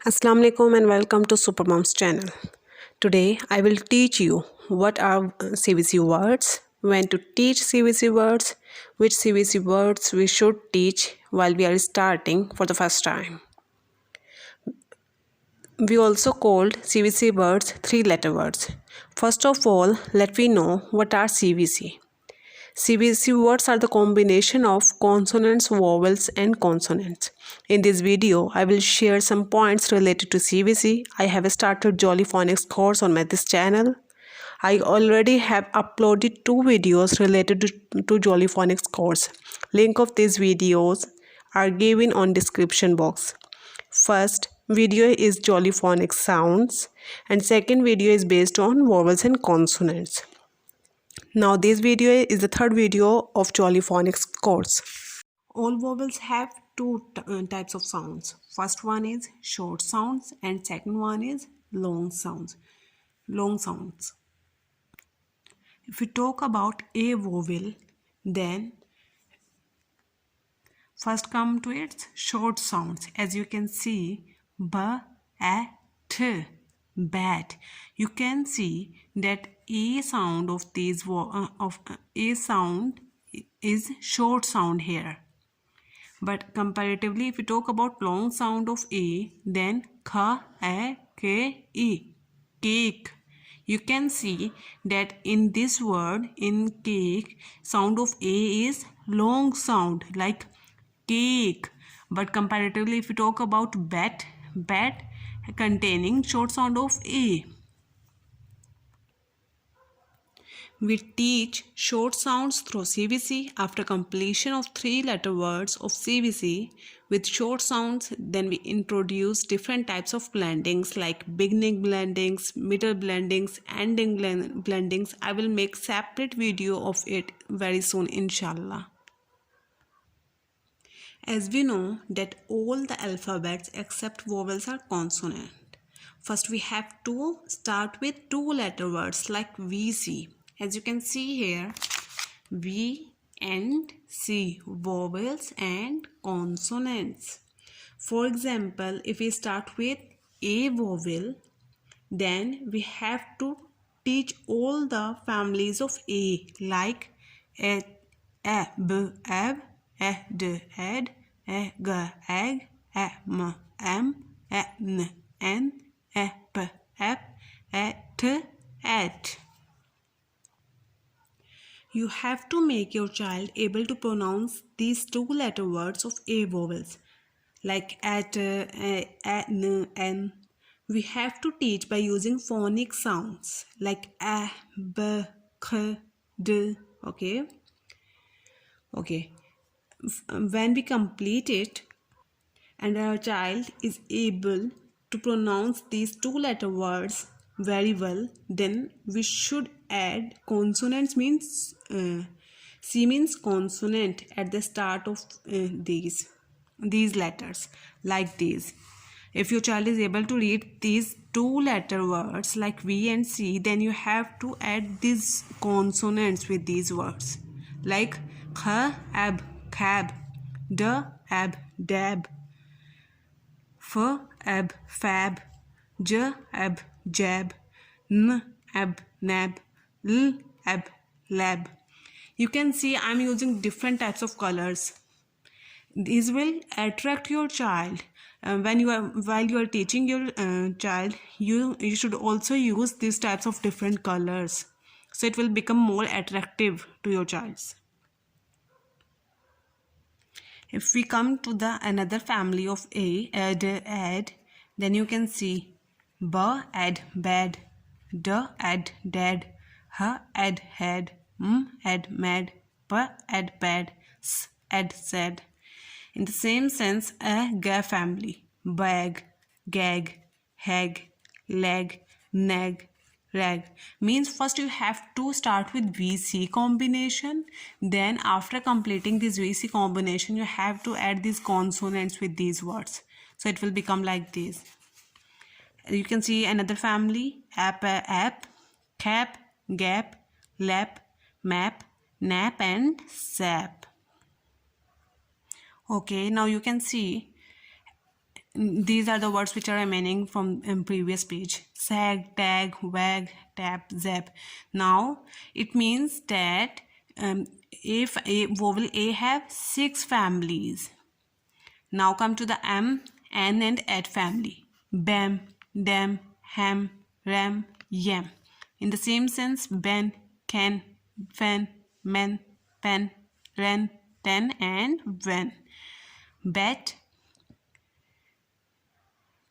Assalamu alaikum and welcome to Supermom's channel. Today I will teach you what are CVC words, when to teach CVC words, which CVC words we should teach while we are starting for the first time. We also called CVC words three-letter words. First of all, let me know what are CVC. CVC words are the combination of consonants, vowels and consonants. In this video, I will share some points related to CVC. I have started Jolly Phonics course on this channel. I already have uploaded 2 videos related to Jolly Phonics course. Link of these videos are given on description box. First video is Jolly Phonics sounds and second video is based on vowels and consonants. Now this video is the third video of Jolly Phonics course. All vowels have two types of sounds. First one is short sounds and second one is long sounds. If we talk about a vowel, then first come to its short sounds. As you can see, b, a, t, bat. You can see that a sound of these a sound is short sound here. But comparatively, if we talk about long sound of a, then kh, a, k, e, cake. You can see that in this word, in cake, sound of a is long sound like cake. But comparatively, if we talk about bat containing short sound of a. We teach short sounds through CVC. After completion of 3-letter words of CVC with short sounds, then we introduce different types of blendings like beginning blendings, middle blendings, ending blendings. I will make separate video of it very soon, inshallah. As we know that all the alphabets except vowels are consonant. First we have to start with 2-letter words like VC. As you can see here, V and C, vowels and consonants. For example, if we start with a vowel, then we have to teach all the families of a like a, b, ab, d, ed, g, eg, m, n, p, t, at. You have to make your child able to pronounce these 2-letter words of a vowels like at, n, n. We have to teach by using phonic sounds like a, b, k, d. Okay. When we complete it and our child is able to pronounce these 2-letter words very well, then we should add consonants. Means C means consonant at the start of these letters like these. If your child is able to read these 2-letter words like V and C, then you have to add these consonants with these words like kh, ab, khab, d, ab, dab, f, ab, fab, j, ab, jab, n, ab, nab, l, ab, lab. You can see I'm using different types of colors. These will attract your child. While you are teaching your child, you should also use these types of different colors, so it will become more attractive to your child. If we come to the another family of a, ad, then you can see b, ad, bad, d, ad, dad, h, ad, had, m, ad, mad, p, ad, bad, s, ad, sad. In the same sense, a, ga family, bag, gag, hag, leg, nag, rag. Means first you have to start with VC combination, then after completing this VC combination you have to add these consonants with these words, so it will become like this. You can see another family, app, cap, gap, lap, map, nap and sap. Okay, now you can see these are the words which are remaining from previous page. Sag, tag, wag, tap, zap. Now it means that if a vowel A have 6 families. Now come to the M, N and Ed family. Bam, dam, ham, ram, yam. In the same sense, ben, can, fan, men, pen, ren, ten and when. Bet,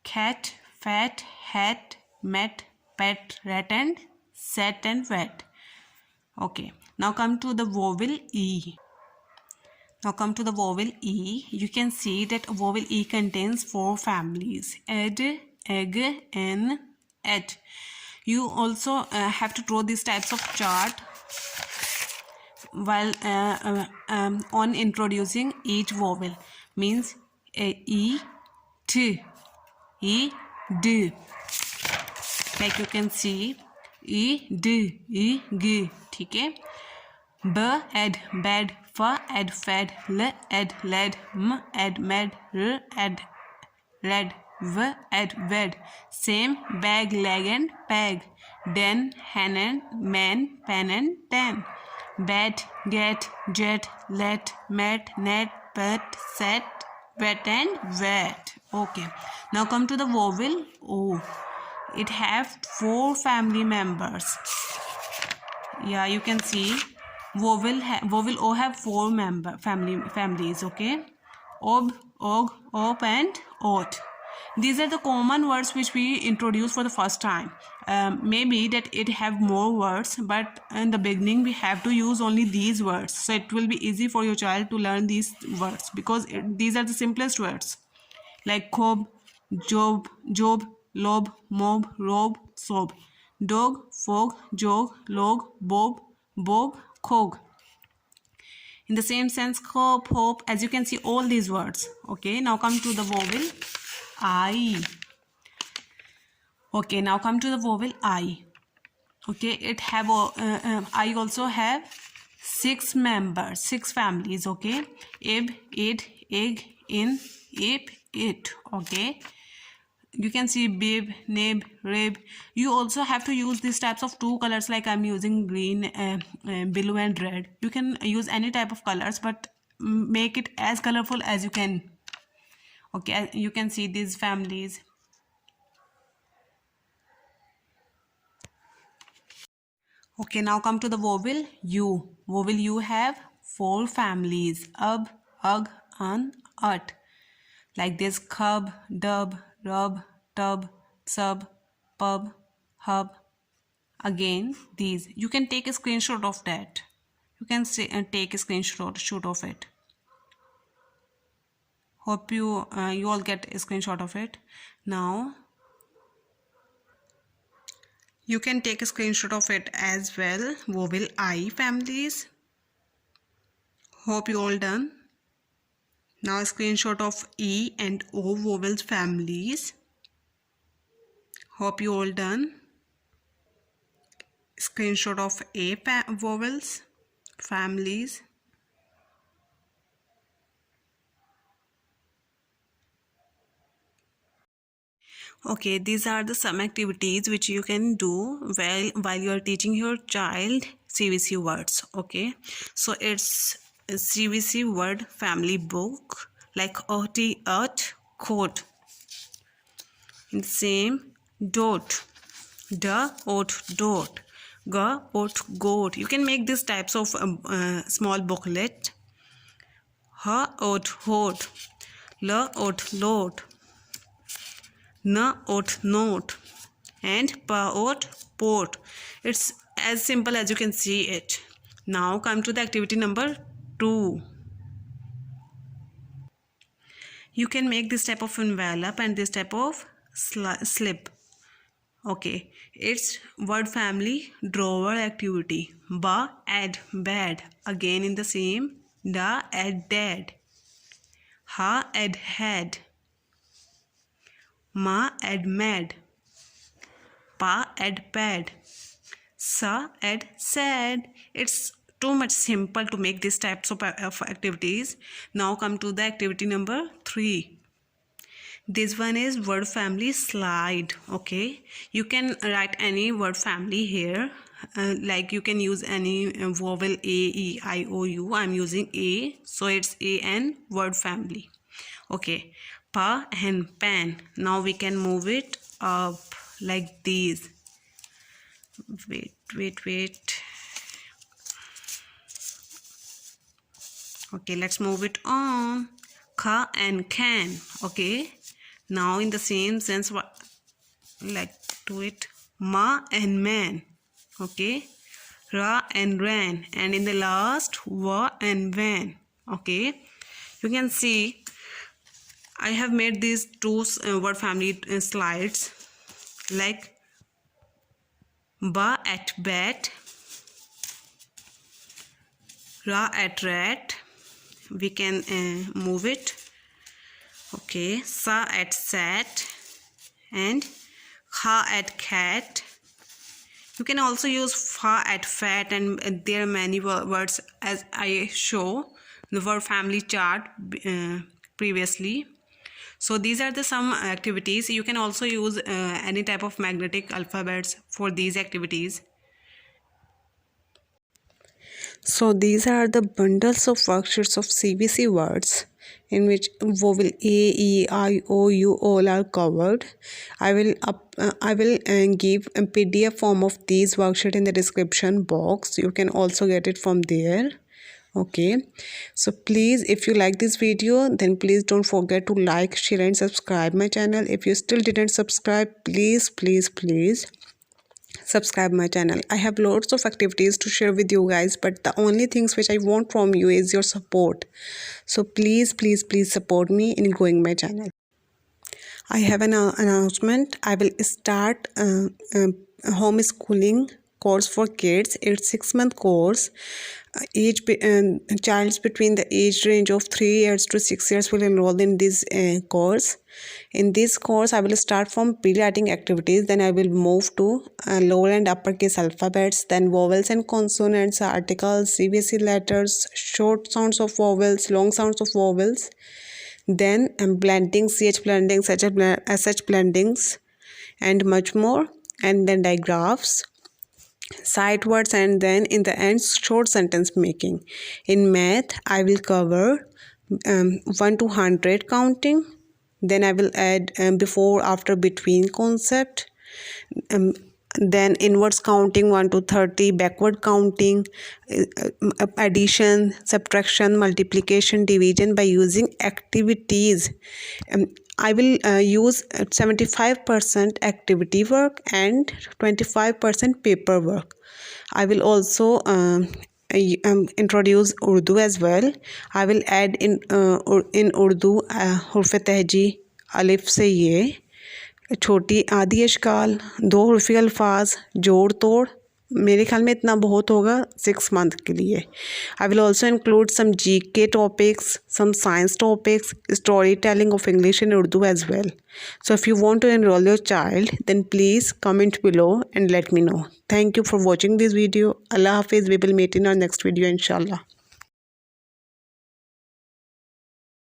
cat, fat, hat, met, pet, rat and set and wet. Okay, now come to the vowel E. Now come to the vowel E. You can see that vowel E contains 4 families. Ed, egg, N, et. You also have to draw these types of chart while on introducing each vowel. Means E, T, E, D. Like you can see E, D, E, G. ठीक है. B, ed, bed, f, ed, fed, l, ed, led, m, ed, med, r, ed, red, v, ed, ved. Same, bag, leg and peg. Den, hen and man, pen and ten. Bet, get, jet, let, met, net, pet, set, wet and wet. Okay. Now come to the vowel O. It have 4 family members. Yeah, you can see vowel O have 4 families. Okay, ob, og, op and ot. These are the common words which we introduce for the first time. Maybe that it have more words, but in the beginning we have to use only these words, so it will be easy for your child to learn these words because these are the simplest words, like khob, job, lob, mob, rob, sob, dog, fog, jog, log, bob, khog. In the same sense, hope, hope, as you can see all these words. Okay, now come to the vowel I. Okay, now come to the vowel I. Okay, it have I also have 6 members, 6 families. Okay, ib, id, ig, in, ip, it. Okay, you can see bib, nib, rib. You also have to use these types of 2 colors, like I'm using green, blue and red. You can use any type of colors, but make it as colorful as you can. Okay, you can see these families. Okay, now come to the vowel U. Vowel U have 4 families. Ub, ug, un, ut. Like this: cub, dub, rub, tub, sub, pub, hub. Again these. You can take a screenshot of that. You can say, take a screenshot of it. Hope you all get a screenshot of it. Now you can take a screenshot of it as well. Vowel I families. Hope you all done. Now a screenshot of E and O vowels families. Hope you all done. Screenshot of A vowels families. Okay, these are the some activities which you can do while you are teaching your child CVC words. Okay, so it's a CVC word family book, like oti, ut, quote. In same, dot, da, ot, dot, ga, ot, goat. You can make these types of small booklet. Ha, ot, hot, la, ot, lot, na, ot, note, and pa, ot, port. It's as simple as you can see it. Now come to the activity number 2. You can make this type of envelope and this type of slip. Okay, it's word family drawer activity. Ba, add, bad. Again in the same. Da, add, dad. Ha, add, had. Ma, add, mad. Pa, add, pad. Sa, add, sad. It's too much simple to make these types of activities. Now come to the activity number 3. This one is word family slide. Okay, you can write any word family here. Like you can use any vowel A, E, I, O, U. I'm using A, so it's A and word family. Okay, pa and pan. Now we can move it up like these. Wait. Okay, let's move it on. Kha and can. Okay, now in the same sense, like do it. Ma and man. Okay, ra and ran, and in the last wa and van. Okay, you can see I have made these two word family slides, like ba at bat, ra at rat. We can move it. Okay, sa at sat and kha at cat. You can also use fa at fat, and there are many words as I show the word family chart previously. So these are the some activities. You can also use any type of magnetic alphabets for these activities. So these are the bundles of worksheets of CBC words in which vowel A, E, I, O, U all are covered. I will give a PDF form of these worksheet in the description box. You can also get it from there. Okay, so please, if you like this video, then please don't forget to like, share and subscribe my channel. If you still didn't subscribe, please subscribe my channel. I have lots of activities to share with you guys, but the only things which I want from you is your support. So please support me in growing my channel. I have an announcement. I will start homeschooling course for kids. It's 6-month course. Childs between the age range of 3 years to 6 years will enroll in this course. In this course, I will start from pre-writing activities, then I will move to lower and uppercase alphabets, then vowels and consonants, articles, CBC letters, short sounds of vowels, long sounds of vowels, then blending, CH blending, SH blendings, and much more, and then digraphs, sight words, and then in the end short sentence making. In math, I will cover 1 to 100 counting, then I will add before, after, between concept, then inwards counting 1 to 30, backward counting, addition, subtraction, multiplication, division by using activities. I will use 75% activity work and 25% paper work. I will also introduce Urdu as well. I will add in Urdu huruf tehji, alif से ये, छोटी आदि अशकाल, 2 हर्फी अल्फाज, जोड़ तोड़. मेरे ख्याल में इतना बहुत होगा 6 month के लिए. I will also include some GK topics, some science topics, storytelling of English and Urdu as well. So if you want to enroll your child, then please comment below and let me know. Thank you for watching this video. Allah Hafiz. We will meet in our next video, inshallah.